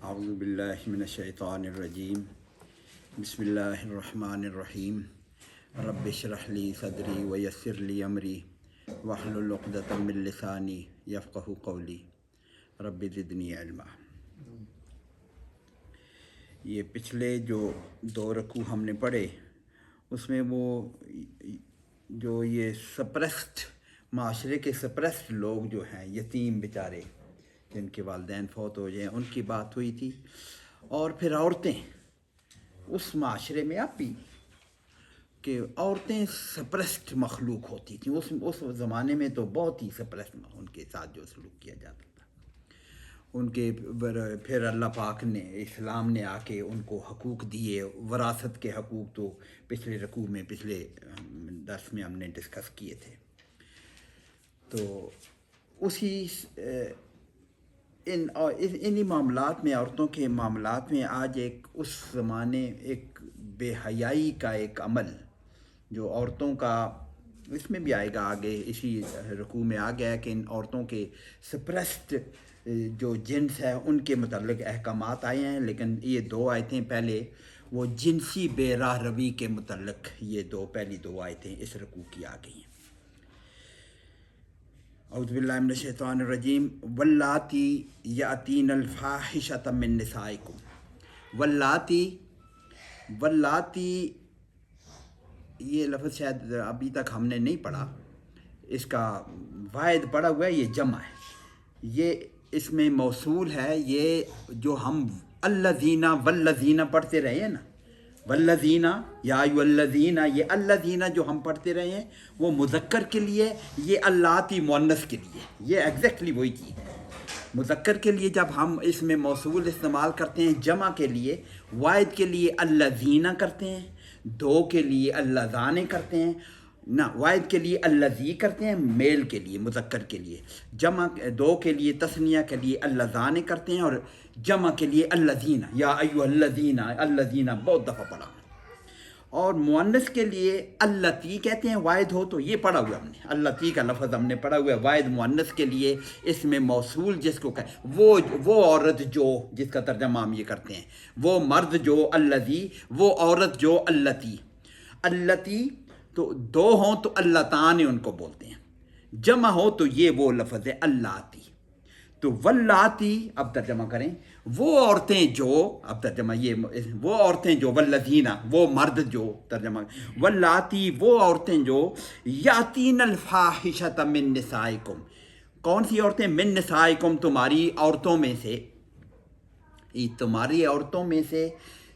اعوذ باللہ من الشیطان الرجیم بسم اللہ الرحمن الرحیم رب اشرح لی صدری ویسر لی امری واحلل عقدۃ من لسانی یفقہوا قولی رب زدنی علما۔ یہ پچھلے جو 2 رکوع ہم نے پڑھے اس میں وہ جو یہ سپریسڈ معاشرے کے سپریسڈ لوگ جو ہیں، یتیم بیچارے جن کے والدین فوت ہو جائیں، ان کی بات ہوئی تھی، اور پھر عورتیں اس معاشرے میں آپ بھی کہ عورتیں سپریسڈ مخلوق ہوتی تھیں اس زمانے میں، تو بہت ہی سپریسڈ ان کے ساتھ جو سلوک کیا جاتا تھا ان کے۔ پھر اللہ پاک نے، اسلام نے آ کے ان کو حقوق دیے، وراثت کے حقوق تو پچھلے رکوع میں، پچھلے درس میں ہم نے ڈسکس کیے تھے۔ تو اسی انہی معاملات میں، عورتوں کے معاملات میں آج ایک اس زمانے ایک بے حیائی کا ایک عمل جو عورتوں کا، اس میں بھی آئے گا آگے، اسی رکوع میں آ گیا کہ ان عورتوں کے سپریسڈ جو جنس ہے ان کے متعلق احکامات آئے ہیں، لیکن یہ 2 آیتیں پہلے وہ جنسی بے راہ روی کے متعلق، یہ پہلی 2 آیتیں اس رکوع کی آ گئی ہیں۔ اعوذ باللہ من الشیطان الرجیم واللاتی یاتین الفاحشۃ من نسائکم۔ واللاتی یہ لفظ شاید ابھی تک ہم نے نہیں پڑھا، اس کا واحد پڑھا ہوا ہے، یہ جمع ہے، یہ اس میں موصول ہے، یہ جو ہم الذین والذین پڑھتے رہے ہیں نا، والذین یا ایھا الذین، یہ الذین جو ہم پڑھتے رہے ہیں وہ مذکر کے لیے، یہ اللاتی مؤنث کے لیے، یہ ایگزیکٹلی وہی چیز ہے۔ مذکر کے لیے جب ہم اس میں موصول استعمال کرتے ہیں، جمع کے لیے، واحد کے لیے الذین کرتے ہیں، 2 کے لیے اللذان کرتے ہیں، نہ واحد کے لیے الذی کرتے ہیں، میل کے لیے، مذکر کے لیے، جمع 2 کے لیے، تثنیہ کے لیے اللذان کرتے ہیں، اور جمع کے لیے الذین، یا ایھا الذین، الذین بہت دفعہ پڑھا ہے۔ اور مؤنث کے لیے اللتی کہتے ہیں، واحد ہو تو، یہ پڑھا ہوا ہم نے، اللتی کا لفظ ہم نے پڑھا ہوا ہے، واحد مؤنث کے لیے اس میں موصول جس کو کہے، وہ عورت جو، جس کا ترجمہ ہم یہ کرتے ہیں، وہ مرد جو الذی، وہ عورت جو اللتی۔ اللتی تو 2 ہوں تو اللتان ان کو بولتے ہیں، جمع ہو تو یہ وہ لفظ ہے اللاتی۔ تو واللاتی، اب ترجمہ کریں، وہ عورتیں جو، اب ترجمہ یہ، وہ عورتیں جو، والذین وہ مرد جو، ترجمہ واللاتی وہ عورتیں جو، یاتین الفاحشۃ من نسائکم، کون سی عورتیں؟ من نسائکم، تمہاری عورتوں میں سے، تمہاری عورتوں میں سے،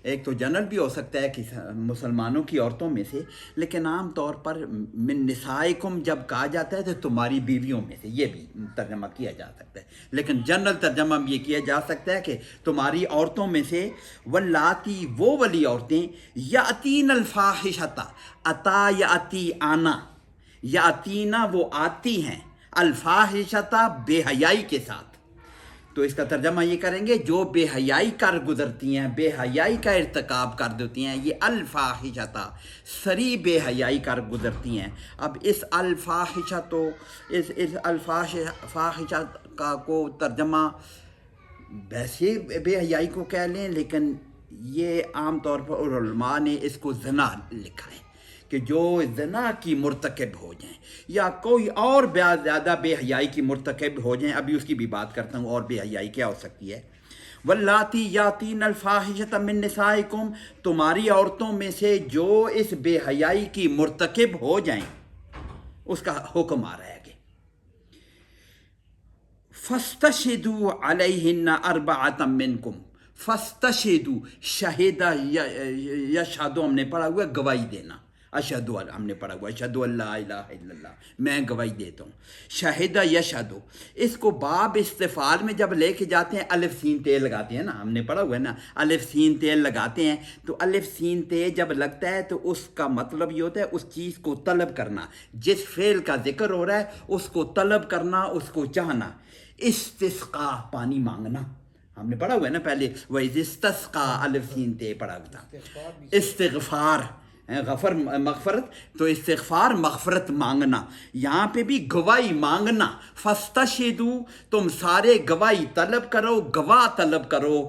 ایک تو جنرل بھی ہو سکتا ہے کہ مسلمانوں کی عورتوں میں سے، لیکن عام طور پر من نسائکم جب کہا جاتا ہے تو تمہاری بیویوں میں سے، یہ بھی ترجمہ کیا جا سکتا ہے، لیکن جنرل ترجمہ یہ کیا جا سکتا ہے کہ تمہاری عورتوں میں سے، واللاتی وہ والی عورتیں، یاتین الفاحشۃ، اتا یاتی آنا، یاتینا وہ آتی ہیں، الفاحشۃ بے حیائی کے ساتھ، تو اس کا ترجمہ یہ کریں گے جو بے حیائی کر گزرتی ہیں، بے حیائی کا ارتکاب کر دیتی ہیں، یہ الفاحشۃ سری بے حیائی کر گزرتی ہیں۔ اب اس الفاحشہ تو، اس الفاحشہ کا کو ترجمہ ویسے بے حیائی کو کہہ لیں، لیکن یہ عام طور پر علماء نے اس کو زنا لکھا ہے، کہ جو زنا کی مرتکب ہو جائیں یا کوئی اور زیادہ بے حیائی کی مرتکب ہو جائیں، ابھی اس کی بھی بات کرتا ہوں، اور بے حیائی کیا ہو سکتی ہے۔ واللاتی یاتین الفاحشۃ من نسائکم، تمہاری عورتوں میں سے جو اس بے حیائی کی مرتکب ہو جائیں، اس کا حکم آ رہا ہے کہ فاستشہدوا علیہن اربعۃ منکم، فاستشہدوا، شہد یشہد ہم نے پڑھا ہوا ہے گواہی دینا، اشہد ہم نے پڑھا ہوا ہے، اشہد ان لا الہ الا اللہ، میں گواہی دیتا ہوں، شہد یشہد، اس کو باب استفعال میں جب لے کے جاتے ہیں الف سین تے لگاتے ہیں نا، ہم نے پڑھا ہوا ہے نا، الف سین تے لگاتے ہیں، تو الف سین تے جب لگتا ہے تو اس کا مطلب یہ ہوتا ہے اس چیز کو طلب کرنا، جس فعل کا ذکر ہو رہا ہے اس کو طلب کرنا، اس کو چاہنا۔ استسقاء، پانی مانگنا، ہم نے پڑھا ہوا ہے نا پہلے، وَإِذِ اسْتَسْقَىٰ الف سین تے پڑھا ہوا تھا۔ استغفار، غفر مغفرت، تو استغفار مغفرت مانگنا، یہاں پہ بھی گواہی مانگنا، فاستشہدوا، تم سارے گواہی طلب کرو، گواہ طلب کرو،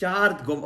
4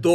2,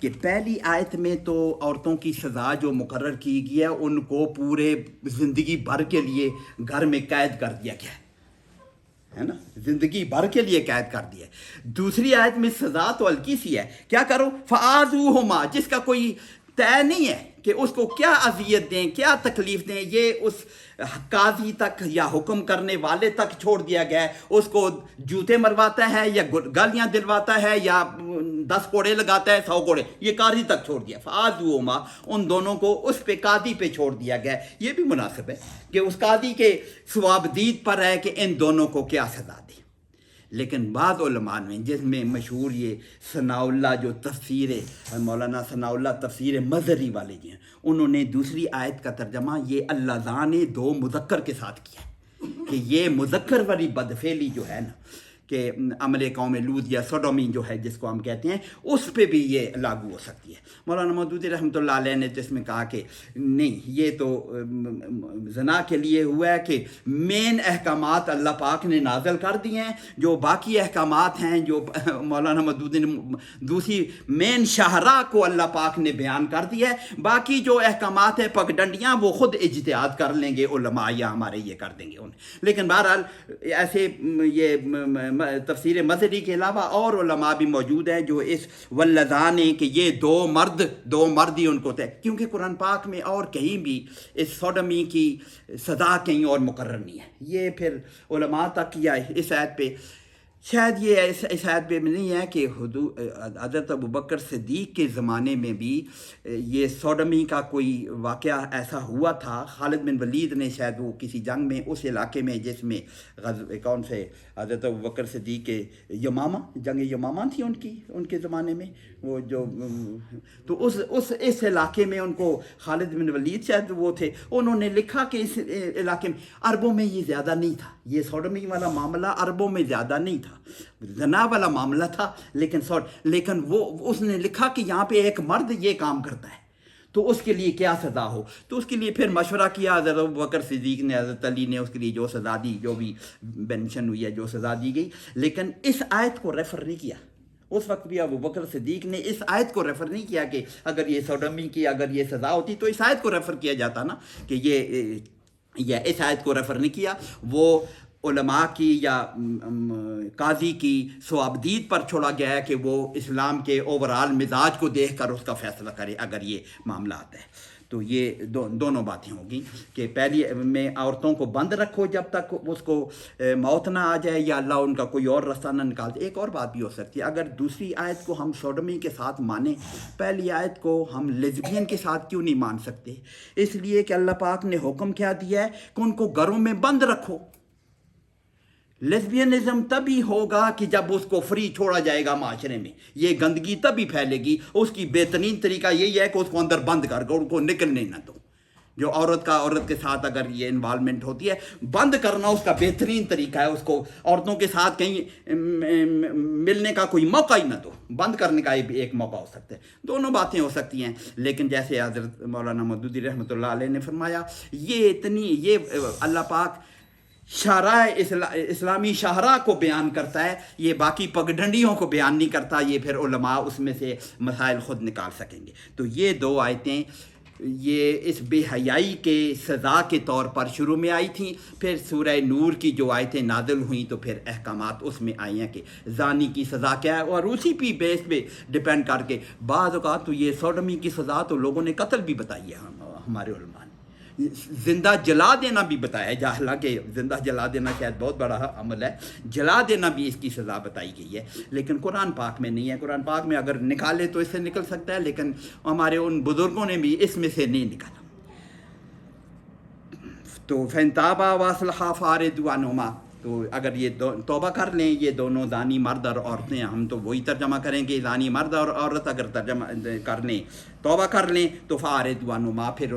کہ پہلی آیت میں تو عورتوں کی سزا جو مقرر کی گئی ہے ان کو پورے زندگی بھر کے لیے گھر میں قید کر دیا گیا ہے نا، زندگی بھر کے لیے قید کر دیا ہے۔ دوسری آیت میں سزا تو ہلکی سی ہے، کیا کرو فآذوہما، جس کا کوئی طے نہیں ہے کہ اس کو کیا اذیت دیں، کیا تکلیف دیں، یہ اس قاضی تک یا حکم کرنے والے تک چھوڑ دیا گیا ہے۔ اس کو جوتے مرواتا ہے یا گالیاں دلواتا ہے یا 10 کوڑے لگاتا ہے، 100 کوڑے، یہ قاضی تک چھوڑ دیا۔ فآذوہما، ان دونوں کو اس پہ قاضی پہ چھوڑ دیا گیا ہے۔ یہ بھی مناسب ہے کہ اس قاضی کے ثوابدید پر ہے کہ ان دونوں کو کیا سزا دی۔ لیکن بعض علماء میں، جس میں مشہور یہ ثناء اللہ جو تفسیر مولانا ثناء اللہ تفسیر مظہری والے جی ہیں، انہوں نے دوسری آیت کا ترجمہ یہ اللذان دو مذکر کے ساتھ کیا ہے کہ یہ مذکر والی بدفعلی جو ہے نا، کہ عمل قوم لوط یا سوڈومی جو ہے جس کو ہم کہتے ہیں، اس پہ بھی یہ لاگو ہو سکتی ہے۔ مولانا مودودی رحمۃ اللہ علیہ نے جس میں کہا کہ نہیں، یہ تو زنا کے لیے ہوا ہے کہ مین احکامات اللہ پاک نے نازل کر دیے ہیں، جو باقی احکامات ہیں جو مولانا مودودی نے دوسری مین شاہراہ کو اللہ پاک نے بیان کر دیا ہے، باقی جو احکامات ہیں پگڈنڈیاں وہ خود اجتہاد کر لیں گے علماء یا ہمارے یہ کر دیں گے انہیں۔ لیکن بہرحال ایسے یہ تفسیر مظہری کے علاوہ اور علماء بھی موجود ہیں جو اس واللذان کہ یہ دو مرد ہی ان کو تھے، کیونکہ قرآن پاک میں اور کہیں بھی اس سوڈمی کی سزا کہیں اور مقرر نہیں ہے۔ یہ پھر علماء تک یا اس آیت پہ شاید یہ اس آیت پہ نہیں ہے کہ حضرت ابوبکر صدیق کے زمانے میں بھی یہ سوڈمی کا کوئی واقعہ ایسا ہوا تھا۔ خالد بن ولید نے شاید وہ کسی جنگ میں اس علاقے میں جس میں کون سے حضرت ابوبکر صدیق کے یمامہ، جنگ یمامہ تھی ان کے زمانے میں، وہ جو تو اس علاقے میں ان کو خالد بن ولید شاید وہ تھے، انہوں نے لکھا کہ اس علاقے میں عربوں میں یہ زیادہ نہیں تھا، یہ سوڈمی والا معاملہ عربوں میں زیادہ نہیں تھا، زنا والا معاملہ تھا، لیکن وہ اس نے لکھا کہ یہاں پہ ایک مرد یہ کام کرتا ہے تو اس کے لیے کیا سزا ہو۔ تو اس کے لیے پھر مشورہ کیا حضرت ابوبکر صدیق نے، حضرت علی نے، اس کے لیے جو سزا دی، جو بھی مینشن ہوئی ہے، جو سزا دی گئی، لیکن اس آیت کو ریفر نہیں کیا۔ اس وقت بھی ابوبکر صدیق نے اس آیت کو ریفر نہیں کیا کہ اگر یہ سوڈمی کی اگر یہ سزا ہوتی تو اس آیت کو ریفر کیا جاتا نا، کہ یہ اس آیت کو ریفر نہیں کیا۔ وہ علماء کی یا قاضی کی ثوابدید پر چھوڑا گیا ہے کہ وہ اسلام کے اوورال مزاج کو دیکھ کر اس کا فیصلہ کرے اگر یہ معاملہ آتا ہے۔ تو یہ دونوں باتیں ہوگی کہ پہلی میں عورتوں کو بند رکھو جب تک اس کو موت نہ آ جائے یا اللہ ان کا کوئی اور راستہ نہ نکال دے۔ ایک اور بات بھی ہو سکتی ہے، اگر دوسری آیت کو ہم سوڈمی کے ساتھ مانیں، پہلی آیت کو ہم لیزبین کے ساتھ کیوں نہیں مان سکتے؟ اس لیے کہ اللہ پاک نے حکم کیا دیا ہے کہ ان کو گھروں میں بند رکھو۔ لیزبینزم تبھی ہوگا کہ جب اس کو فری چھوڑا جائے گا معاشرے میں، یہ گندگی تبھی پھیلے گی۔ اس کی بہترین طریقہ یہی ہے کہ اس کو اندر بند کر کے ان کو نکلنے نہ دو۔ جو عورت کے ساتھ اگر یہ انوالومنٹ ہوتی ہے، بند کرنا اس کا بہترین طریقہ ہے۔ اس کو عورتوں کے ساتھ کہیں ملنے کا کوئی موقع ہی نہ دو، بند کرنے کا بھی ایک موقع ہو سکتا ہے۔ دونوں باتیں ہو سکتی ہیں، لیکن جیسے حضرت مولانا مودودی رحمۃ اللہ علیہ نے فرمایا، یہ اللہ پاک شاہراہ اسلامی شاہراہ کو بیان کرتا ہے، یہ باقی پگڈنڈیوں کو بیان نہیں کرتا۔ یہ پھر علماء اس میں سے مسائل خود نکال سکیں گے۔ تو یہ دو آیتیں یہ اس بے حیائی کے سزا کے طور پر شروع میں آئی تھیں، پھر سورہ نور کی جو آیتیں نازل ہوئیں تو پھر احکامات اس میں آئی ہیں کہ زانی کی سزا کیا ہے، اور اسی پہ بیس پہ ڈپینڈ کر کے بعض اوقات تو یہ سوڈمی کی سزا تو لوگوں نے قتل بھی بتائی ہے، ہمارے علماء نے زندہ جلا دینا بھی بتایا ہے، حالانکہ زندہ جلا دینا شاید بہت بڑا عمل ہے، جلا دینا بھی اس کی سزا بتائی گئی ہے، لیکن قرآن پاک میں نہیں ہے۔ قرآن پاک میں اگر نکالے تو اس سے نکل سکتا ہے، لیکن ہمارے ان بزرگوں نے بھی اس میں سے نہیں نکالا۔ تو فَإِن تَابَا وَأَصْلَحَا فَأَعْرِضُوا عَنْهُمَا، تو اگر یہ توبہ کر لیں یہ دونوں زانی مرد اور عورتیں، ہم تو وہی ترجمہ کریں گے زانی مرد اور عورت اگر ترجمہ کر لیں، توبہ کر لیں تو فَأَعْرِضُوا عَنْهُمَا، پھر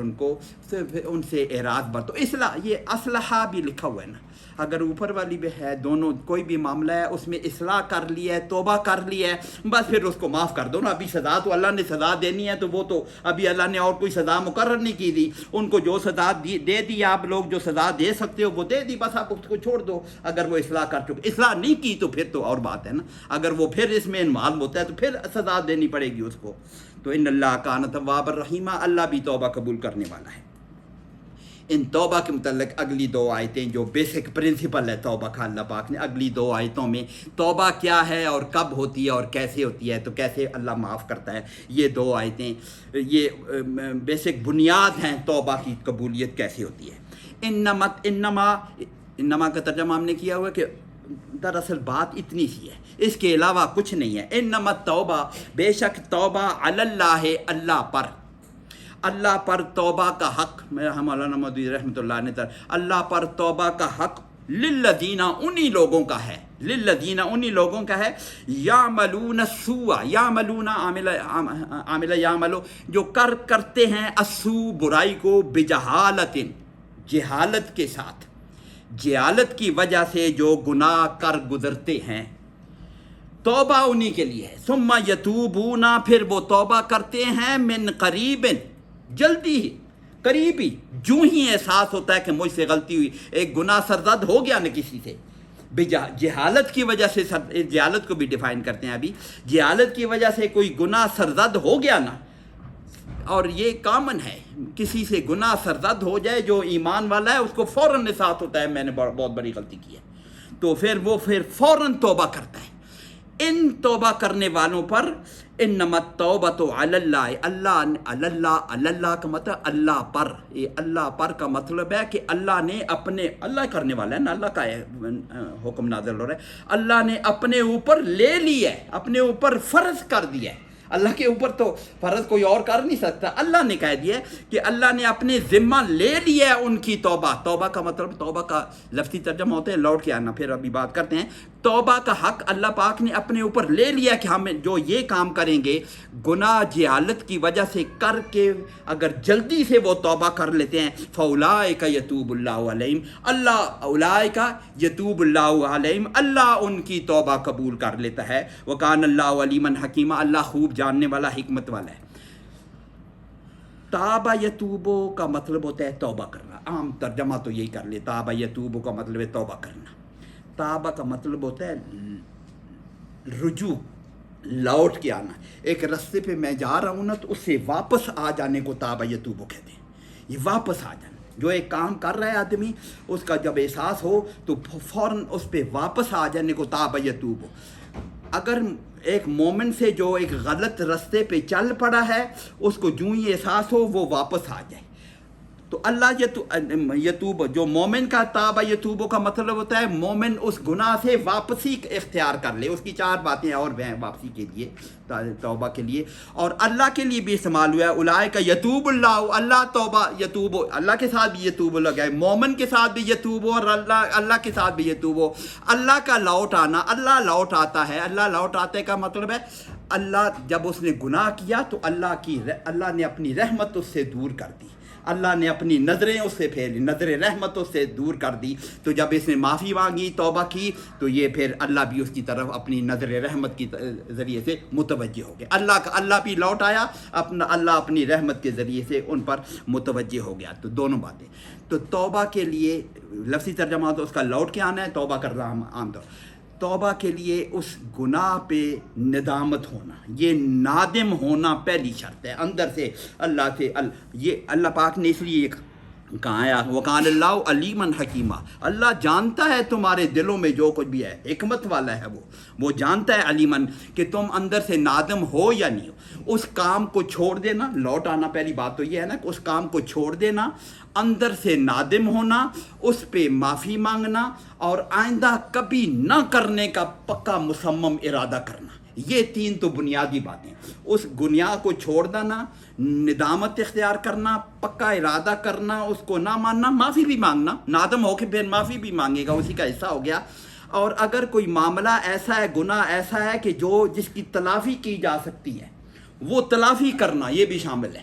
ان سے اعراض برتو۔ اصلاح، یہ اصلحہ بھی لکھا ہوا ہے نا، اگر اوپر والی بھی ہے، دونوں کوئی بھی معاملہ ہے اس میں اصلاح کر لیا ہے، توبہ کر لیا ہے، بس پھر اس کو معاف کر دو نا۔ ابھی سزا تو اللہ نے سزا دینی ہے، تو وہ تو ابھی اللہ نے اور کوئی سزا مقرر نہیں کی تھی، ان کو جو سزا دے دی، آپ لوگ جو سزا دے سکتے ہو وہ دے دی، بس آپ اس کو چھوڑ دو۔ اگر وہ اصلاح کر چکے، اصلاح نہیں کی تو پھر تو اور بات ہے نا، اگر وہ پھر اس میں انوالو ہوتا ہے تو پھر سزا دینی پڑے گی اس کو. تو ان اللہ کان توابا رحیمہ، اللہ بھی توبہ قبول کرنے والا ہے. ان توبہ کے متعلق اگلی 2 آیتیں جو بیسک پرنسپل ہے توبہ کا، اللہ پاک نے اگلی 2 آیتوں میں توبہ کیا ہے اور کب ہوتی ہے اور کیسے ہوتی ہے، تو کیسے اللہ معاف کرتا ہے، یہ 2 آیتیں یہ بیسک بنیاد ہیں توبہ کی قبولیت کیسے ہوتی ہے. انما کا ترجمہ ہم نے کیا ہوا کہ دراصل بات اتنی سی ہے، اس کے علاوہ کچھ نہیں ہے. انما توبہ، بے شک توبہ علی اللہ ہے، اللہ پر توبہ کا حق، میرا مولانا مودودی رحمۃ اللہ نے اللہ پر توبہ کا حق للذین انہی لوگوں کا ہے، للذین انہی لوگوں کا ہے، یعملون السوء، یعملون عامل یعملو، جو کرتے ہیں السوء برائی کو، بجہالت، جہالت کے ساتھ، جہالت کی وجہ سے جو گناہ کر گزرتے ہیں، توبہ انہی کے لیے ہے. ثم یتوبون، پھر وہ توبہ کرتے ہیں، من قریب، جلدی ہی، قریبی، جو ہی احساس ہوتا ہے کہ مجھ سے غلطی ہوئی، ایک گناہ سرزد ہو گیا نا کسی سے، جہالت کی وجہ سے، جہالت کو بھی ڈیفائن کرتے ہیں ابھی، جہالت کی وجہ سے کوئی گناہ سرزد ہو گیا نا، اور یہ کامن ہے کسی سے گناہ سرزد ہو جائے، جو ایمان والا ہے اس کو فوراً احساس ہوتا ہے میں نے بہت بڑی غلطی کی ہے، تو پھر وہ فوراً توبہ کرتا ہے. ان توبہ کرنے والوں پر انما التوبۃ علی اللہ کا مطلب اللہ پر، یہ اللہ پر کا مطلب ہے کہ اللہ نے اپنے، اللہ کرنے والا ہے نا، اللہ کا حکم نازل ہو رہا ہے، اللہ نے اپنے اوپر لے لیا ہے، اپنے اوپر فرض کر دیا ہے. اللہ کے اوپر تو فرض کوئی اور کر نہیں سکتا، اللہ نے کہہ دیا ہے کہ اللہ نے اپنے ذمہ لے لیا ہے ان کی توبہ. توبہ کا مطلب، توبہ کا لفظی ترجمہ ہوتا ہے لوٹ کے آنا، پھر ابھی بات کرتے ہیں. توبہ کا حق اللہ پاک نے اپنے اوپر لے لیا کہ ہم جو یہ کام کریں گے، گناہ جہالت کی وجہ سے کر کے اگر جلدی سے وہ توبہ کر لیتے ہیں، فَأُولَٰئِکَ یتوب اللہ علیہم، اولئک یتوب اللہ علیہم، اللہ ان کی توبہ قبول کر لیتا ہے. وَكَانَ اللَّهُ عَلِيمًا حَكِيمًا، اللہ خوب جاننے والا، حکمت والا ہے. تابہ یتوبو کا مطلب ہوتا ہے توبہ کرنا، عام ترجمہ تو یہی کر لے، تابہ یتوبو کا مطلب ہے توبہ کرنا. تابہ کا مطلب ہوتا ہے رجوع، لوٹ کے آنا. ایک رستے پہ میں جا رہا ہوں نا تو اس سے واپس آ جانے کو تابہ یتوبو کہتے ہیں. یہ واپس آ جانا، جو ایک کام کر رہا ہے آدمی، اس کا جب احساس ہو تو فوراً اس پہ واپس آ جانے کو تابہ یتوبو. اگر ایک مومن سے جو ایک غلط رستے پہ چل پڑا ہے، اس کو جو ہی احساس ہو وہ واپس آ جائے. تو اللہ یتوب، جو مومن کا تابہ یتوبو کا مطلب ہوتا ہے مومن اس گناہ سے واپسی اختیار کر لے. اس کی 4 باتیں اور ہیں واپسی کے لیے، توبہ کے لیے، اور اللہ کے لیے بھی استعمال ہوا ہے. اولئک یتوب اللہ، اللہ توبہ یتوب، اللہ کے ساتھ بھی یتوب لگا ہے، مومن کے ساتھ بھی یتوب، اور اللہ کے ساتھ بھی یتوب. اللہ کا لوٹ آنا، اللہ لوٹ آتا ہے. اللہ لوٹ آتے کا مطلب ہے اللہ جب اس نے گناہ کیا تو اللہ نے اپنی رحمت اس سے دور کر دی، اللہ نے اپنی نظریں اس سے پھیری، نظر رحمت اس سے دور کر دی. تو جب اس نے معافی مانگی، توبہ کی، تو یہ پھر اللہ بھی اس کی طرف اپنی نظر رحمت کی ذریعے سے متوجہ ہو گیا. اللہ بھی لوٹ آیا، اللہ اپنی رحمت کے ذریعے سے ان پر متوجہ ہو گیا. تو دونوں باتیں. تو توبہ کے لیے لفظی ترجمہ تو اس کا لوٹ کے آنا ہے، توبہ کر رہا عام طور. توبہ کے لیے اس گناہ پہ ندامت ہونا، یہ نادم ہونا پہلی شرط ہے اندر سے اللہ سے. یہ اللہ پاک نے اس لیے کہا ہے وَقَانَ اللَّهُ عَلِيمًا حَكِيمًا، اللہ جانتا ہے تمہارے دلوں میں جو کچھ بھی ہے، حکمت والا ہے وہ جانتا ہے علیمن کہ تم اندر سے نادم ہو یا نہیں ہو. اس کام کو چھوڑ دینا، لوٹ آنا، پہلی بات تو یہ ہے نا کہ اس کام کو چھوڑ دینا، اندر سے نادم ہونا، اس پہ معافی مانگنا، اور آئندہ کبھی نہ کرنے کا پکا مصمم ارادہ کرنا. یہ 3 تو بنیادی باتیں. اس گناہ کو چھوڑ دینا، ندامت اختیار کرنا، پکا ارادہ کرنا، اس کو نہ ماننا، معافی بھی مانگنا، نادم ہو کے پھر معافی بھی مانگے گا، اسی کا حصہ ہو گیا. اور اگر کوئی معاملہ ایسا ہے، گناہ ایسا ہے کہ جس کی تلافی کی جا سکتی ہے، وہ تلافی کرنا، یہ بھی شامل ہے.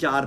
4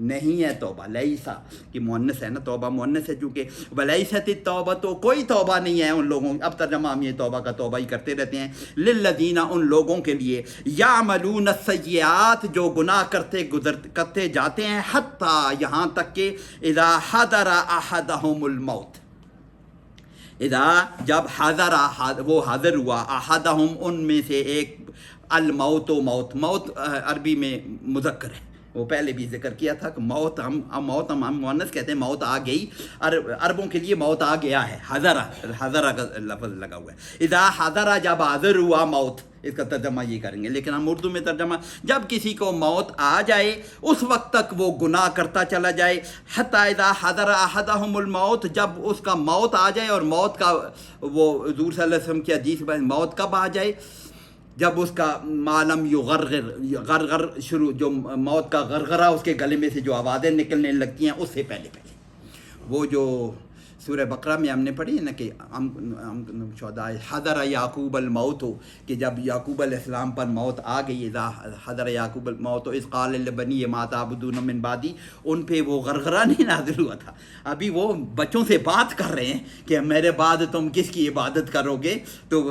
نہیں ہے توبہ، لیسا کہ مؤنث ہے نا، توبہ مؤنث ہے چونکہ، ولیست التوبہ تو کوئی توبہ نہیں ہے ان لوگوں، اب ترجمہ ہم یہ توبہ کا توبہ ہی کرتے رہتے ہیں، للذین ان لوگوں کے لیے، یعملون السیئات جو گناہ کرتے جاتے ہیں، حتیٰ یہاں تک کہ اذا حضر احدہم الموت، اذا جب حضر وہ حاضر ہوا، احدہم ان میں سے ایک، الموت و موت عربی میں مذکر ہے، وہ پہلے بھی ذکر کیا تھا کہ موت ہم مؤنث کہتے ہیں، موت آ گئی، عربوں کے لیے موت آ گیا ہے، حضرہ کا لفظ لگا ہوا ہے، اذا حضرہ جب حاضر ہوا موت، اس کا ترجمہ یہ کریں گے، لیکن ہم اردو میں ترجمہ، جب کسی کو موت آ جائے اس وقت تک وہ گناہ کرتا چلا جائے، حتی اذا حضر احدہم الموت، جب اس کا موت آ جائے، اور موت کا وہ حضور صلی اللہ علیہ وسلم کی حدیث میں موت کب آ جائے، جب اس کا معلم غرغر شروع، جو موت کا غرغرہ اس کے گلے میں سے جو آوازیں نکلنے لگتی ہیں، اس سے پہلے وہ جو سورہ بقرہ میں ہم نے پڑھی ہے نا کہ شہداء حضر یعقوب الموت ہو، کہ جب یعقوب علیہ السلام پر موت آ گئی، اذا حضر یعقوب الموت اذ قال لبنیہ ما تعبدون من بعدی، ان پہ وہ غرغرہ نہیں نازل ہوا تھا، ابھی وہ بچوں سے بات کر رہے ہیں کہ میرے بعد تم کس کی عبادت کرو گے، تو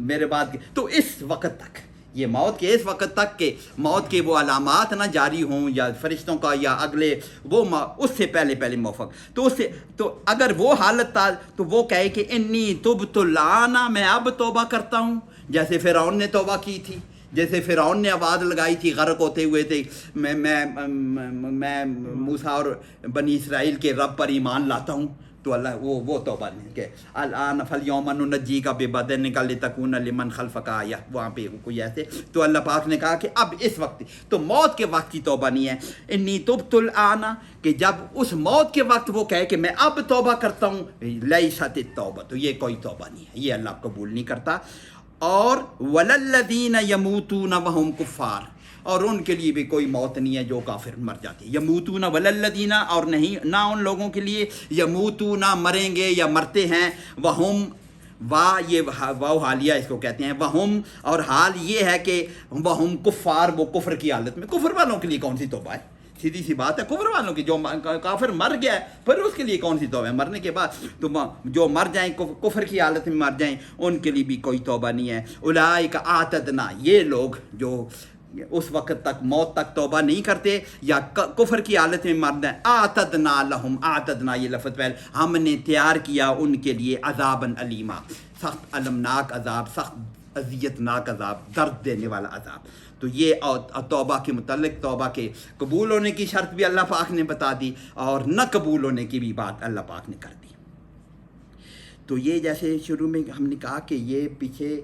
میرے بعد، تو اس وقت تک، یہ موت کے اس وقت تک کہ موت کے وہ علامات نہ جاری ہوں، یا فرشتوں کا یا اگلے وہ اس سے پہلے موفق، تو اس سے، تو اگر وہ حالت تھا تو وہ کہے کہ انی تبت الآن، میں اب توبہ کرتا ہوں، جیسے فرعون نے توبہ کی تھی، جیسے فرعون نے آواز لگائی تھی غرق ہوتے ہوئے تھے، میں موسیٰ اور بنی اسرائیل کے رب پر ایمان لاتا ہوں، تو اللہ وہ توبہ نہیں کہ الآن فالیوم ننجیک ببدنک لتکون لمن خلفک آیہ، وہاں پہ کوئی ایسے، تو اللہ پاک نے کہا کہ اب اس وقت، تو موت کے وقت کی توبہ نہیں ہے، انی تبت الآن، کہ جب اس موت کے وقت وہ کہے کہ میں اب توبہ کرتا ہوں، لیست التوبہ، تو یہ کوئی توبہ نہیں ہے، یہ اللہ قبول نہیں کرتا، اور وللذین یموتون وہم کفار، اور ان کے لیے بھی کوئی موت نہیں ہے جو کافر مر جاتے، یموتون وللذین، اور نہیں نہ ان لوگوں کے لیے، یموتون مریں گے یا مرتے ہیں، وہم، یہ واو حالیہ اس کو کہتے ہیں، وہم، اور حال یہ ہے کہ وہم کفار، وہ کفر کی حالت میں، کفر والوں کے لیے کون سی توبہ ہے، سیدھی سی بات ہے، کفر والوں کی، جو کافر مر گیا ہے پھر اس کے لیے کون سی توبہ ہے، مرنے کے بعد تو جو مر جائیں کفر کی حالت میں مر جائیں ان کے لیے بھی کوئی توبہ نہیں ہے، اولئک اعتدنا، یہ لوگ جو اس وقت تک موت تک توبہ نہیں کرتے یا کفر کی حالت میں مرنا ہے، اعتدنا لہم، اعتدنا یہ لفظ پہلے، ہم نے تیار کیا ان کے لیے عذاباً علیما، سخت المناک عذاب، سخت اذیت ناک عذاب، درد دینے والا عذاب، تو یہ توبہ کے متعلق، توبہ کے قبول ہونے کی شرط بھی اللہ پاک نے بتا دی، اور نہ قبول ہونے کی بھی بات اللہ پاک نے کر دی۔ تو یہ جیسے شروع میں ہم نے کہا کہ یہ پیچھے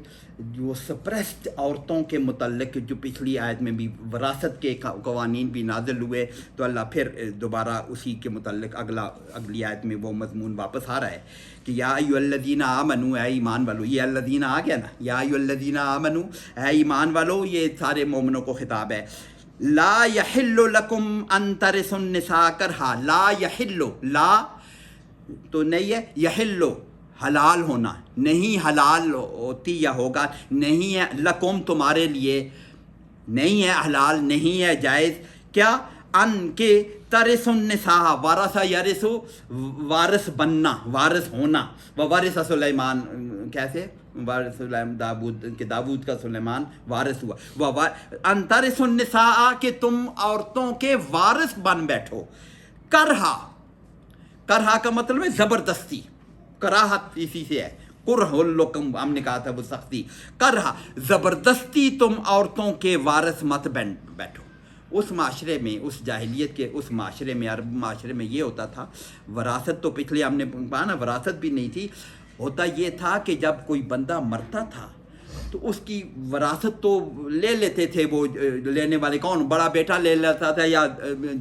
جو سپریسڈ عورتوں کے متعلق جو پچھلی آیت میں بھی وراثت کے قوانین بھی نازل ہوئے، تو اللہ پھر دوبارہ اسی کے متعلق اگلی آیت میں وہ مضمون واپس آ رہا ہے کہ یا ایھا الذین آمنوا، اے ایمان والو، یہ الذین آ گیا نا، یا ایھا الذین آمنوا، اے ایمان والو، یہ سارے مومنوں کو خطاب ہے، لا یحل لکم ان ترثوا النساء کرہا، لا یحل، لا تو نہیں ہے، یحل حلال ہونا، نہیں حلال ہوتی یا ہوگا، نہیں ہے لکم تمہارے لیے، نہیں ہے حلال، نہیں ہے جائز، کیا ان کے ترث النساء، وارث یرث، وارث بننا، وارث ہونا، وارث سلیمان، کیسے وارث داود، کہ داود کا سلیمان وارث ہوا، ان ترث النساء، کہ تم عورتوں کے وارث بن بیٹھو، کرہا، کرہا کا مطلب ہے زبردستی، کراہت اسی سے ہے، کرہ لکم ہم نے کہا تھا وہ سختی، کرہا زبردستی تم عورتوں کے وارث مت بیٹھو۔ اس معاشرے میں، اس جاہلیت کے اس معاشرے میں، عرب معاشرے میں یہ ہوتا تھا، وراثت تو پچھلے ہم نے کہا نا وراثت بھی نہیں تھی، ہوتا یہ تھا کہ جب کوئی بندہ مرتا تھا تو اس کی وراثت تو لے لیتے تھے، وہ لینے والے کون، بڑا بیٹا لے لیتا تھا یا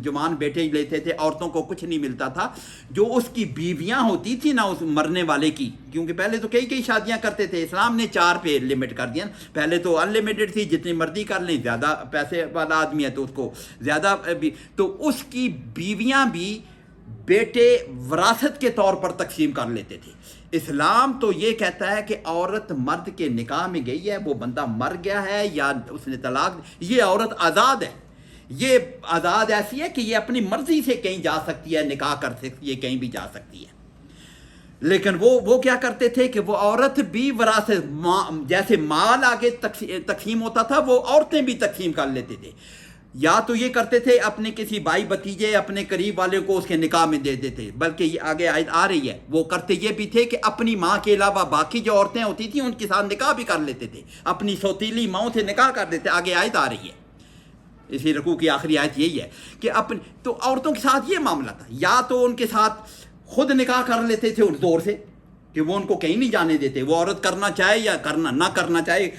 جوان بیٹے ہی لیتے تھے، عورتوں کو کچھ نہیں ملتا تھا، جو اس کی بیویاں ہوتی تھی نا اس مرنے والے کی، کیونکہ پہلے تو کئی شادیاں کرتے تھے، اسلام نے 4 پہ لمٹ کر دیا، پہلے تو ان لمیٹڈ تھی، جتنی مرضی کر لیں، زیادہ پیسے والا آدمی ہے تو اس کو زیادہ بھی، تو اس کی بیویاں بھی بیٹے وراثت کے طور پر تقسیم کر لیتے تھے۔ اسلام تو یہ کہتا ہے کہ عورت مرد کے نکاح میں گئی ہے، وہ بندہ مر گیا ہے یا اس نے طلاق، یہ عورت آزاد ہے، یہ آزاد ایسی ہے کہ یہ اپنی مرضی سے کہیں جا سکتی ہے، نکاح کر سکتی ہے، کہیں بھی جا سکتی ہے۔ لیکن وہ کیا کرتے تھے کہ وہ عورت بھی وراثت جیسے مال آگے تقسیم ہوتا تھا، وہ عورتیں بھی تقسیم کر لیتے تھے۔ یا تو یہ کرتے تھے اپنے کسی بھائی بھتیجے اپنے قریب والے کو اس کے نکاح میں دے دیتے، بلکہ یہ آگے آ رہی ہے، وہ کرتے یہ بھی تھے کہ اپنی ماں کے علاوہ باقی جو عورتیں ہوتی تھیں ان کے ساتھ نکاح بھی کر لیتے تھے، اپنی سوتیلی ماؤں سے نکاح کر دیتے۔ آگے آیت آ رہی ہے، اسی رکوع کی آخری آیت یہی ہے کہ تو عورتوں کے ساتھ یہ معاملہ تھا، یا تو ان کے ساتھ خود نکاح کر لیتے تھے اس زور سے کہ وہ ان کو کہیں نہیں جانے دیتے، وہ عورت کرنا چاہے یا نہ کرنا چاہے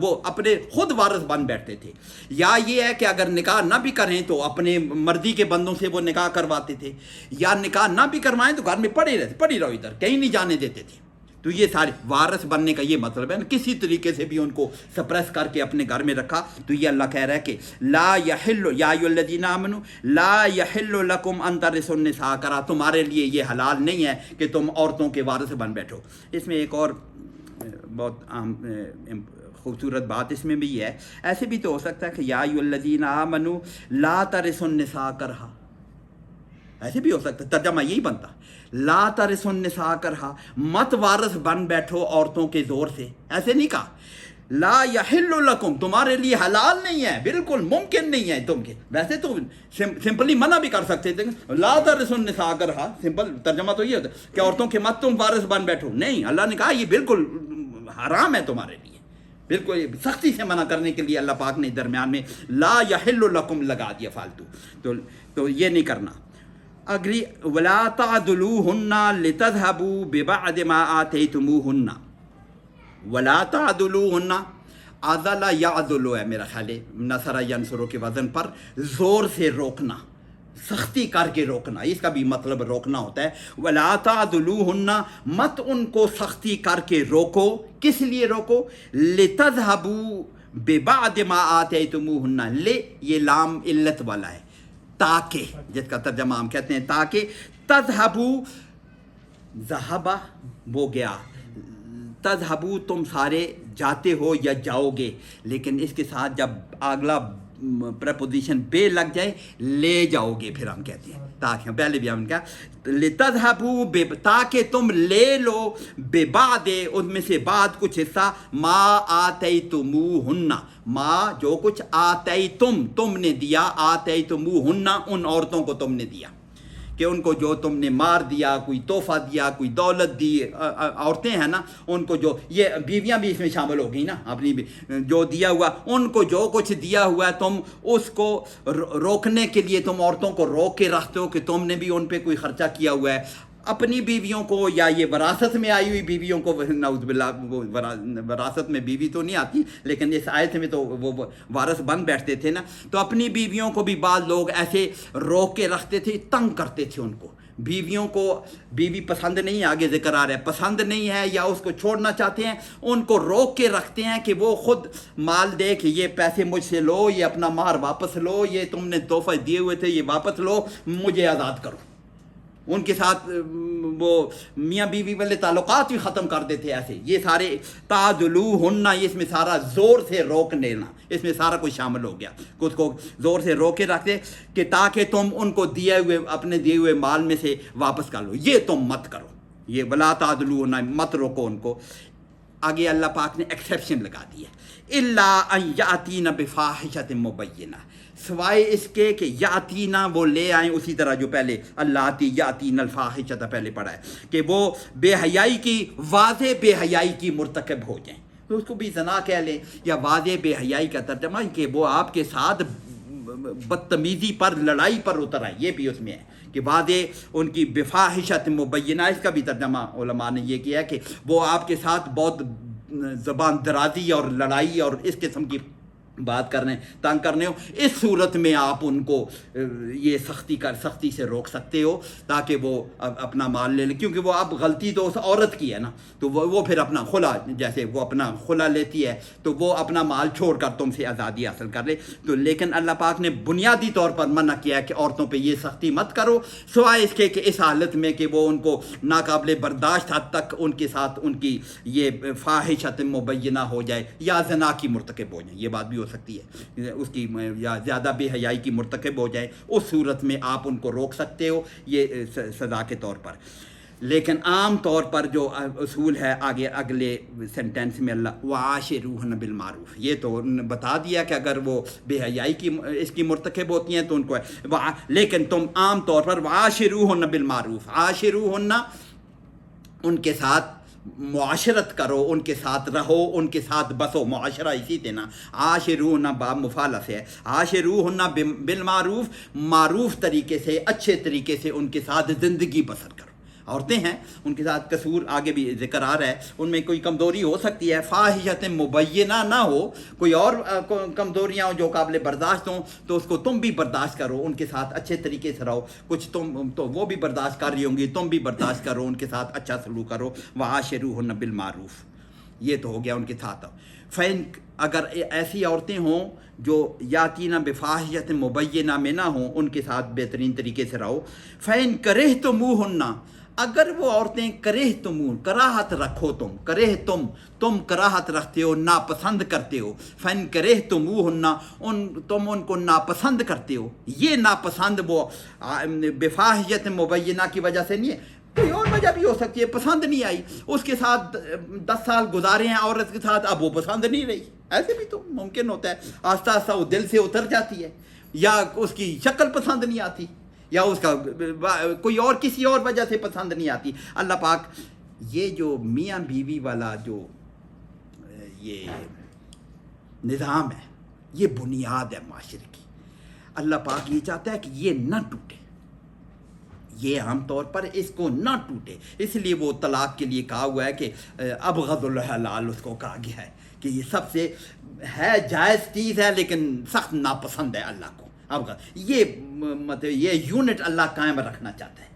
وہ اپنے خود وارث بن بیٹھتے تھے، یا یہ ہے کہ اگر نکاح نہ بھی کریں تو اپنے مرضی کے بندوں سے وہ نکاح کرواتے تھے، یا نکاح نہ بھی کروائیں تو گھر میں پڑی رہو ادھر، کہیں نہیں جانے دیتے تھے۔ تو یہ سارے وارث بننے کا یہ مطلب ہے، کسی طریقے سے بھی ان کو سپریس کر کے اپنے گھر میں رکھا۔ تو یہ اللہ کہہ رہا ہے کہ لا یحل یا ایھا الذین آمنوا لا یحل لکم ان ترثوا النساء کرا، تمہارے لیے یہ حلال نہیں ہے کہ تم عورتوں کے وارث بن بیٹھو۔ اس میں ایک اور بہت خوبصورت بات اس میں بھی ہے، ایسے بھی تو ہو سکتا ہے کہ یا ایھا الذین آمنوا لا ترثوا النساء کرہا، ایسے بھی ہو سکتا ہے، ترجمہ یہی بنتا لا ترثوا النساء کرہا، مت وارث بن بیٹھو عورتوں کے زور سے، ایسے نہیں کہا لا یحل لکم، تمہارے لیے حلال نہیں ہے، بالکل ممکن نہیں ہے تم کے، ویسے تو سمپلی منع بھی کر سکتے تھے، لا ترثوا النساء کرہا، سمپل ترجمہ تو یہ ہوتا ہے کہ عورتوں کے مت تم وارث بن بیٹھو، نہیں، اللہ نے کہا یہ بالکل حرام ہے تمہارے لیے، بالکل سختی سے منع کرنے کے لیے اللہ پاک نے درمیان میں لا یحل لکم لگا دیا فالتو، تو یہ نہیں کرنا۔ اگری ولا تعدلوہن لتذہبوا ببعض ما آتیتموہن، ولا تعدلوہن، عضل یعضل ہے میرا خیال ہے، نصر ینصر کے وزن پر، زور سے روکنا، سختی کر کے روکنا، اس کا بھی مطلب روکنا ہوتا ہے۔ ولا تعدلوہن، مت ان کو سختی کر کے روکو، کس لیے روکو؟ لتذہبوا ببعض ما آتیتموہن، لے یہ لام علت والا ہے، تاکہ، جس کا ترجمہ ہم کہتے ہیں تاکہ، تذہبو ذہبہ وہ گیا، تذہبو تم سارے جاتے ہو یا جاؤ گے، لیکن اس کے ساتھ جب اگلا پریپوزیشن بے لگ جائے لے جاؤ گے، پھر ہم کہتے ہیں تاکہ، پہلے بھی ہم نے کہا لتذہبو تاکہ تم لے لو، ببعض ان میں سے بعد کچھ حصہ، ما آتیتموہن، ما جو کچھ آتیتم تم نے دیا، آتیتموہن ان عورتوں کو تم نے دیا، کہ ان کو جو تم نے مار دیا، کوئی تحفہ دیا، کوئی دولت دی، عورتیں ہیں نا ان کو جو، یہ بیویاں بھی اس میں شامل ہو گئی نا، اپنی جو دیا ہوا، ان کو جو کچھ دیا ہوا ہے تم اس کو روکنے کے لیے تم عورتوں کو روک کے رکھتے ہو کہ تم نے بھی ان پہ کوئی خرچہ کیا ہوا ہے، اپنی بیویوں کو یا یہ وراثت میں آئی ہوئی بیویوں کو، نعوذ باللہ وہ وراثت میں بیوی تو نہیں آتی، لیکن اس آیت میں تو وہ وارث بن بیٹھتے تھے نا، تو اپنی بیویوں کو بھی بعض لوگ ایسے روک کے رکھتے تھے، تنگ کرتے تھے ان کو، بیویوں کو بیوی پسند نہیں، آگے ذکر آ رہا ہے پسند نہیں ہے یا اس کو چھوڑنا چاہتے ہیں، ان کو روک کے رکھتے ہیں کہ وہ خود مال دے کہ یہ پیسے مجھ سے لو، یہ اپنا مہر واپس لو، یہ تم نے تحفہ دیے ہوئے تھے یہ واپس لو، مجھے آزاد کرو۔ ان کے ساتھ وہ میاں بیوی والے تعلقات بھی ختم کر دیتے ایسے، یہ سارے تعدلوہن، اس میں سارا زور سے روک لینا، اس میں سارا کچھ شامل ہو گیا، خود کو زور سے روک کے رکھتے کہ تاکہ تم ان کو دیے ہوئے اپنے دیے ہوئے مال میں سے واپس کر لو، یہ تم مت کرو، یہ ولا تعدلوہن، مت روکو ان کو۔ آگے اللہ پاک نے ایکسیپشن لگا دی ہے، الا ان یاتین بفاحشۃ مبینہ، سوائے اس کے کہ یاتینا وہ لے آئیں، اسی طرح جو پہلے اللہ یاتین الفاحشۃ پہلے پڑھا ہے کہ وہ بے حیائی کی، واضح بے حیائی کی مرتکب ہو جائیں، تو اس کو بھی زنا کہہ لیں یا واضح بے حیائی کا ترجمہ کہ وہ آپ کے ساتھ بدتمیزی پر، لڑائی پر اتر آئے، یہ بھی اس میں ہے کہ واضح ان کی بفاحشۃ مبینہ، اس کا بھی ترجمہ علماء نے یہ کیا ہے کہ وہ آپ کے ساتھ بہت زبان درازی اور لڑائی اور اس قسم کی بات کرنے، تنگ کرنے ہو، اس صورت میں آپ ان کو یہ سختی سے روک سکتے ہو تاکہ وہ اپنا مال لے لیں، کیونکہ وہ اب غلطی تو اس عورت کی ہے نا، تو وہ پھر اپنا خلا، جیسے وہ اپنا خلا لیتی ہے تو وہ اپنا مال چھوڑ کر تم سے آزادی حاصل کر لے، تو لیکن اللہ پاک نے بنیادی طور پر منع کیا ہے کہ عورتوں پہ یہ سختی مت کرو، سوائے اس کے کہ اس حالت میں کہ وہ ان کو ناقابل برداشت حد تک ان کے ساتھ ان کی یہ فاحشۃ مبینہ ہو جائے یا زنا کی مرتکب ہو جائیں، یہ بات بھی ہو سکتی ہے اس کی، یا زیادہ بے حیائی کی مرتکب ہو جائیں، اس صورت میں آپ ان کو روک سکتے ہو یہ سزا کے طور پر. لیکن عام طور پر جو اصول ہے آگے اگلے سینٹینس میں اللہ وعاشروہن بالمعروف، یہ تو بتا دیا کہ اگر وہ بے حیائی کی اس کی مرتکب ہوتی ہیں تو ان کو لیکن تم عام طور پر وعاشروہن بالمعروف، عاشروہن ان کے ساتھ معاشرت کرو، ان کے ساتھ رہو، ان کے ساتھ بسو. معاشرہ اسی دینا، عاشروہن باب مفعلہ سے ہے، عاشروہن بالمعروف، معروف طریقے سے، اچھے طریقے سے ان کے ساتھ زندگی بسر کرو. عورتیں ہیں ان کے ساتھ قصور آگے بھی ذکر آ رہا ہے، ان میں کوئی کمزوری ہو سکتی ہے، فاحشۃ مبینہ نہ ہو، کوئی اور کمزوریاں ہوں جو قابل برداشت ہوں تو اس کو تم بھی برداشت کرو، ان کے ساتھ اچھے طریقے سے رہو. کچھ تم تو وہ بھی برداشت کر رہی ہوں گی، تم بھی برداشت کرو، ان کے ساتھ اچھا سلوک کرو. وعاشروہن بالمعروف، یہ تو ہو گیا ان کے ساتھ. فین اگر ایسی عورتیں ہوں جو یاتینہ بفاحشۃ مبینہ میں نہ ہوں، ان کے ساتھ بہترین طریقے سے رہو. فین کرہتموہن، اگر وہ عورتیں کراہت رکھو، تم کراہت رکھتے ہو، ناپسند کرتے ہو. فن کرہتموہن، تم ان کو ناپسند کرتے ہو. یہ ناپسند وہ بفاحشۃ مبینہ کی وجہ سے نہیں ہے، کوئی اور وجہ بھی ہو سکتی ہے، پسند نہیں آئی، اس کے ساتھ 10 سال گزارے ہیں عورت کے ساتھ، اب وہ پسند نہیں رہی. ایسے بھی تو ممکن ہوتا ہے، آہستہ آہستہ وہ دل سے اتر جاتی ہے، یا اس کی شکل پسند نہیں آتی، یا اس کا کوئی اور کسی اور وجہ سے پسند نہیں آتی. اللہ پاک یہ جو میاں بیوی والا جو یہ نظام ہے، یہ بنیاد ہے معاشرے کی. اللہ پاک یہ چاہتا ہے کہ یہ نہ ٹوٹے، یہ عام طور پر اس کو نہ ٹوٹے. اس لیے وہ طلاق کے لیے کہا ہوا ہے کہ ابغض الحلال، اس کو کہا گیا ہے کہ یہ سب سے ہے جائز چیز ہے لیکن سخت ناپسند ہے اللہ کو. اب یہ مطلب یہ یونٹ اللہ قائم رکھنا چاہتا ہے،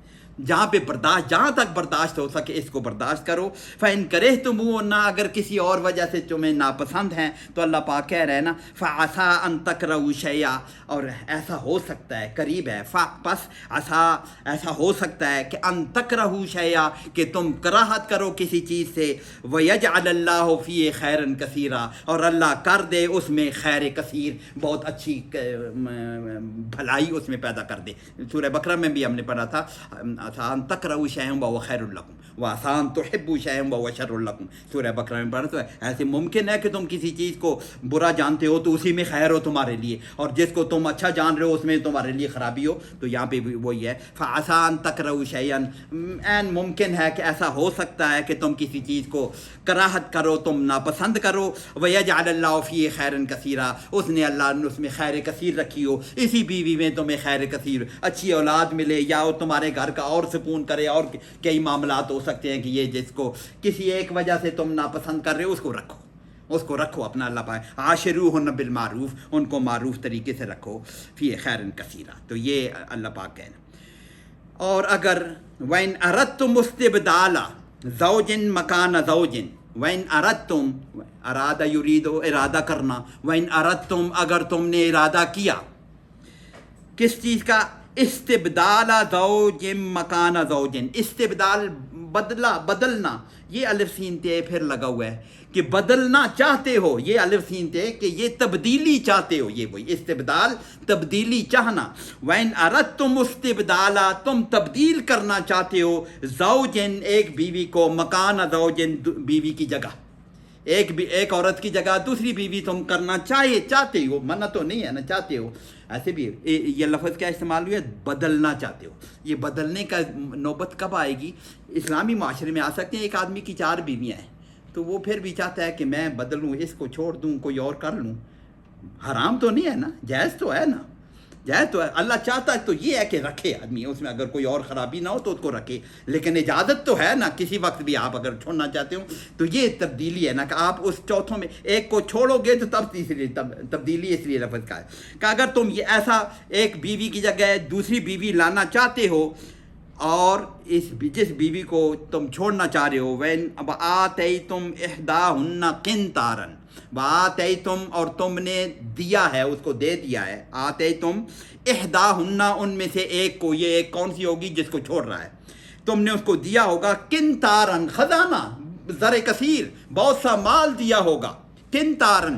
جہاں پہ برداشت، جہاں تک برداشت ہو سکے اس کو برداشت کرو. فَإِن كَرِهْتُمُوهُنَّ، اگر کسی اور وجہ سے تمہیں ناپسند ہیں تو اللہ پاک کہہ رہے ہیں نا فَعَسَىٰ أَن تَكْرَهُوا شَيْئًا، اور ایسا ہو سکتا ہے، قریب ہے، پس عَسَىٰ ایسا ہو سکتا ہے کہ أَن تَكْرَهُوا شَيْئًا، کہ تم کراہت کرو کسی چیز سے، وَيَجْعَلَ اللَّهُ فِيهِ خَيْرًا كَثِيرًا، اور اللہ کر دے اس میں خیر کثیر، بہت اچھی بھلائی اس میں پیدا کر دے. سورہ بقرہ میں بھی ہم نے پڑھا تھا آسان تکرہوا شیئا وہو خیر لکم وآسان تحبوا شیئا وہو شر لکم. سورہ بقرہ میں پڑھا تو ایسے ممکن ہے کہ تم کسی چیز کو برا جانتے ہو تو اسی میں خیر ہو تمہارے لیے، اور جس کو تم اچھا جان رہے ہو اس میں تمہارے لیے خرابی ہو. تو یہاں پہ بھی وہی ہے فآسان تکرہوا شیئا، این ممکن ہے کہ ایسا ہو سکتا ہے کہ تم کسی چیز کو کراہت کرو، تم ناپسند کرو. ویجعل اللہ فیہ خیرا کثیرا، اس نے اللہ نے اس میں خیر کثیر رکھی ہو، اسی بیوی میں تمہیں خیر کثیر، اچھی اولاد ملے، یا تمہارے گھر کا اور سکون کرے. اور کئی معاملات ہو سکتے ہیں کہ یہ جس کو کسی ایک وجہ سے تم ناپسند کر رہے ہو اس کو رکھو اپنا. اللہ پائے عاشروہن بالمعروف، ان کو معروف طریقے سے رکھو، فی خیرن کثیرہ. تو یہ اللہ پاک کہنا. اور اگر وَإِنْ أَرَدْتُمُ اسْتِبْدَالَ زَوْجٍ مَكَانَ زَوْجٍ، وَإِنْ أَرَدْتُمْ، ارادہ یرید، ارادہ کرنا، وَإِنْ أَرَدْتُمْ، اگر تم نے ارادہ کیا کس چیز کا، استبدال زوج مکان زوج، استبدال بدلنا، یہ الف سین تے پھر لگا ہوا ہے کہ بدلنا چاہتے ہو، یہ الف سین تے کہ یہ تبدیلی چاہتے ہو، یہ وہی استبدال، تبدیلی چاہنا. وَإِنْ أَرَدْتُمُ اسْتِبْدَالَ، تم تبدیل کرنا چاہتے ہو، زوجن ایک بیوی کو، مکان زوجن بیوی کی جگہ، ایک عورت کی جگہ دوسری بیوی تم کرنا چاہتے ہو، منع تو نہیں ہے نا، چاہتے ہو. ایسے بھی یہ لفظ کیا استعمال ہوئی ہے، بدلنا چاہتے ہو. یہ بدلنے کا نوبت کب آئے گی؟ اسلامی معاشرے میں آ سکتے ہیں. ایک آدمی کی 4 بیویاں ہیں تو وہ پھر بھی چاہتا ہے کہ میں بدلوں، اس کو چھوڑ دوں، کوئی اور کر لوں. حرام تو نہیں ہے نا، جائز تو ہے نا، جائز تو ہے. اللہ چاہتا ہے تو یہ ہے کہ رکھے آدمی، اس میں اگر کوئی اور خرابی نہ ہو تو اس کو رکھے، لیکن اجازت تو ہے نا کسی وقت بھی آپ اگر چھوڑنا چاہتے ہو. تو یہ تبدیلی ہے نا کہ آپ اس چوتھوں میں ایک کو چھوڑو گے تو تب تیسری تبدیلی اس لیے لفظ کا ہے کہ اگر تم یہ ایسا ایک بیوی کی جگہ دوسری بیوی لانا چاہتے ہو، اور جس بیوی کو تم چھوڑنا چاہ رہے ہو، وین اب آتیتم احداہن قنطارا، وآتیتم، اور تم نے دیا ہے، اس کو دے دیا ہے، آتیتم احداہن، ان میں سے ایک کو، یہ ایک کون سی ہوگی جس کو چھوڑ رہا ہے، تم نے اس کو دیا ہوگا قنطارا، خزانہ، زر کثیر، بہت سا مال دیا ہوگا. قنطارا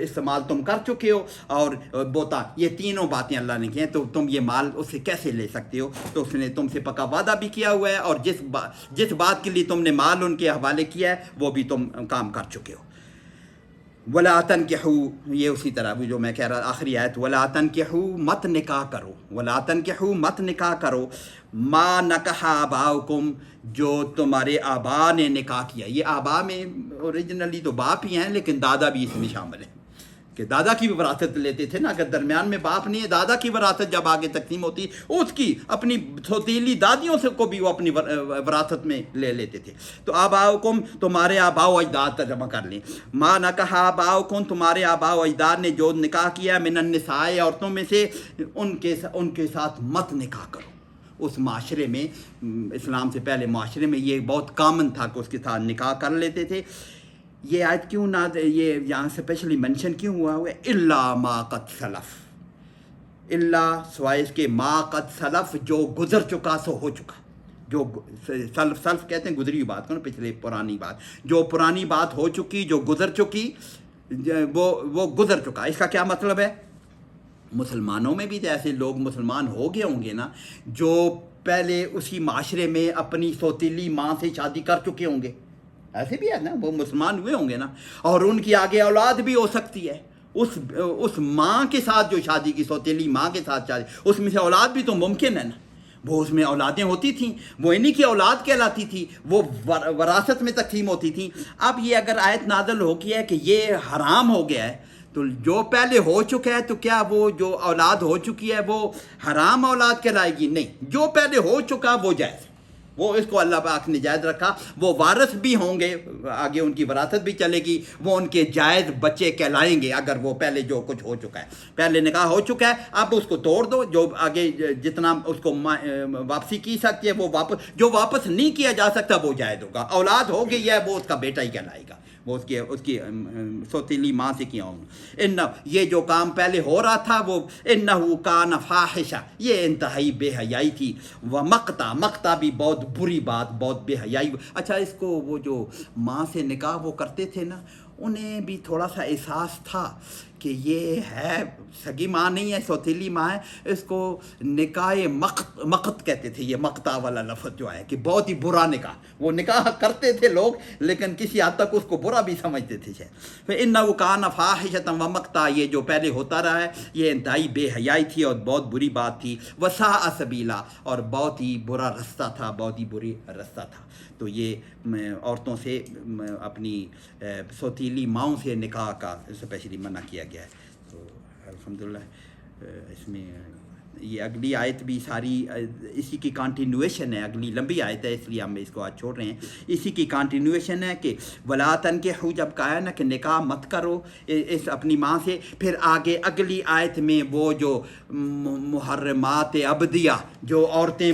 استعمال تم کر چکے ہو، اور بوتا، یہ تینوں باتیں اللہ نے کی ہیں، تو تم یہ مال اس سے کیسے لے سکتے ہو؟ تو اس نے تم سے پکا وعدہ بھی کیا ہوا ہے، اور جس بات کے لیے تم نے مال ان کے حوالے کیا ہے وہ بھی تم کام کر چکے ہو۔ ولا تنکحوا، یہ اسی طرح جو میں کہہ رہا آخری آیت، ولا تنکحوا، مت نکاح کرو، ولا تنکحوا، مت نکاح کرو، ما نکح آباؤکم، جو تمہارے آبا نے نکاح کیا۔ یہ آبا میں اوریجنلی تو باپ ہی ہیں، لیکن دادا بھی اس میں شامل ہیں، کہ دادا کی بھی وراثت لیتے تھے نا، اگر درمیان میں باپ نہیں ہے، دادا کی وراثت جب آگے تقسیم ہوتی اس کی اپنی سوتیلی دادیوں سے کو بھی وہ اپنی وراثت میں لے لیتے تھے۔ تو آباؤکم، تمہارے آبا و اجداد ترجمہ کر لیں، ما نکح آباؤکم، تمہارے آبا و اجداد نے جو نکاح کیا من النساء، عورتوں میں سے، ان کے ساتھ مت نکاح کرو۔ اس معاشرے میں، اسلام سے پہلے معاشرے میں یہ بہت کامن تھا کہ اس کے ساتھ نکاح کر لیتے تھے۔ یہ آیت کیوں نہ، یہ یہاں سے اسپیشلی مینشن کیوں ہوا ہے؟ الا ما قد سلف، اللہ سوائے اس کے، ما قد سلف، جو گزر چکا سو ہو چکا، جو سلف کہتے ہیں گزری ہوئی بات کو نا، پچھلے پرانی بات، جو پرانی بات ہو چکی، جو گزر چکی، وہ گزر چکا۔ اس کا کیا مطلب ہے؟ مسلمانوں میں بھی تو ایسے لوگ مسلمان ہو گئے ہوں گے نا، جو پہلے اسی معاشرے میں اپنی سوتیلی ماں سے شادی کر چکے ہوں گے، ایسے بھی ہے نا، وہ مسلمان ہوئے ہوں گے نا، اور ان کی آگے اولاد بھی ہو سکتی ہے، اس ماں کے ساتھ جو شادی کی، سوتیلی ماں کے ساتھ شادی، اس میں سے اولاد بھی تو ممکن ہے نا، وہ اس میں اولادیں ہوتی تھیں، وہ انہی کی اولاد کہلاتی تھی، وہ وراثت میں تقسیم ہوتی تھیں۔ اب یہ اگر آیت نازل ہو گیا ہے کہ یہ حرام ہو گیا ہے، تو جو پہلے ہو چکا ہے تو کیا وہ جو اولاد ہو چکی ہے وہ حرام اولاد کہلائے گی؟ نہیں، جو پہلے ہو چکا وہ جائز، وہ اس کو اللہ پاک نے جائز رکھا، وہ وارث بھی ہوں گے، آگے ان کی وراثت بھی چلے گی، وہ ان کے جائز بچے کہلائیں گے، اگر وہ پہلے جو کچھ ہو چکا ہے، پہلے نکاح ہو چکا ہے، اب اس کو توڑ دو، جو آگے جتنا اس کو واپسی کی سکتی ہے وہ واپس، جو واپس نہیں کیا جا سکتا وہ جائز ہوگا، اولاد ہو گئی ہے وہ اس کا بیٹا ہی کہلائے گا، وہ اس کی سوتیلی ماں سے کیا ہوں۔ یہ جو کام پہلے ہو رہا تھا وہ انہو کان فاحشہ، یہ انتہائی بے حیائی تھی، مقتا بھی بہت بری بات، بہت بے حیائی۔ اچھا، اس کو وہ جو ماں سے نکاح وہ کرتے تھے نا، انہیں بھی تھوڑا سا احساس تھا کہ یہ ہے سگی ماں نہیں ہے، سوتیلی ماں ہے، اس کو نکاح مقت کہتے تھے، یہ مقتا والا لفظ جو ہے کہ بہت ہی برا نکاح، وہ نکاح کرتے تھے لوگ لیکن کسی حد تک اس کو برا بھی سمجھتے تھے۔ فَإِنَّهُ كَانَ فَاحِشَةً وَمَقْتًا، یہ جو پہلے ہوتا رہا ہے یہ انتہائی بے حیائی تھی اور بہت بری بات تھی، وَسَاءَ سَبِيلًا، اور بہت ہی برا رستہ تھا، بہت ہی بری رستہ تھا۔ تو یہ عورتوں سے اپنی سوتیلی ماؤں سے نکاح کا اسپیشلی منع کیا گیا ہے۔ تو الحمدللہ اس میں یہ اگلی آیت بھی ساری اسی کی کنٹینویشن ہے، اگلی لمبی آیت ہے اس لیے ہم اس کو آج چھوڑ رہے ہیں، اسی کی کنٹینویشن ہے کہ ولا تنکحوا، جب کہا ہے نا کہ نکاح مت کرو اس اپنی ماں سے، پھر آگے اگلی آیت میں وہ جو محرمات ابدیہ، جو عورتیں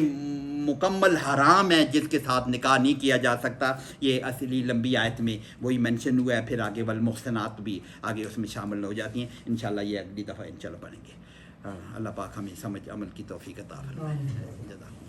مکمل حرام ہے جس کے ساتھ نکاح نہیں کیا جا سکتا، یہ اصلی لمبی آیت میں وہی منشن ہوا ہے، پھر آگے والمحصنات بھی آگے اس میں شامل ہو جاتی ہیں۔ انشاءاللہ یہ اگلی دفعہ انشاءاللہ پڑھیں گے۔ اللہ پاک ہمیں سمجھ عمل کی توفیق عطا فرمائے۔ جزاک اللہ۔